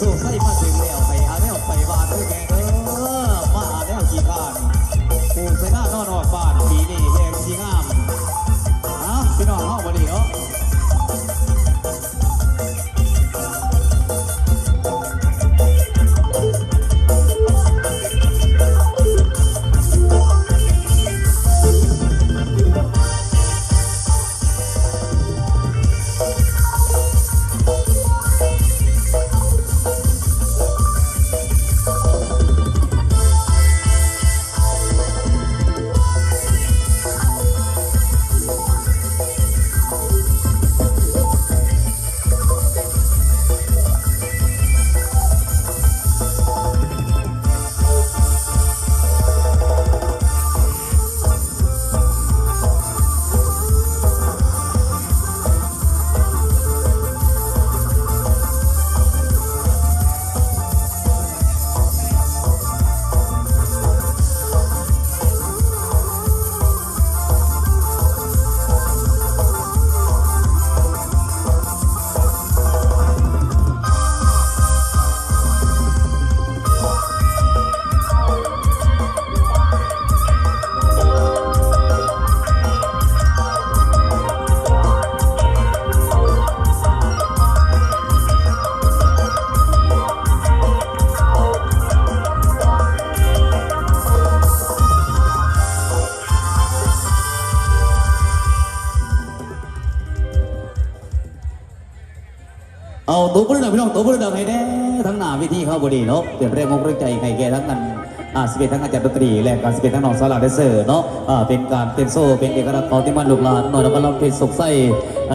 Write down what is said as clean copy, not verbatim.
สู้ใส่มาถึงแล้วไปหาแล้วไปบ้านด้วยแกมาหาแล้วขี้ข้านปลูกใส่หน้านอนออกบ้านปีนี้แหงสีงามพี่น้องเฮาบ่ดีเนาะเอาตัวบริษัทพี่น้องตัวบริษัทให้แน่ทั้งหน้าวิธีเข้าบดีเนาะเปลี่ยนแรงงงเรื่องใจให้แก่ทั้งนั้นสเปนทั้งอาจารย์ดนตรีและการสเปนทั้งน้องสลาเดเซอร์เนาะเป็นการเต้นโซ่เป็นเอกลักษณ์ของที่มันลูกหลานหน่อยแล้วก็เราเป็นสุขใส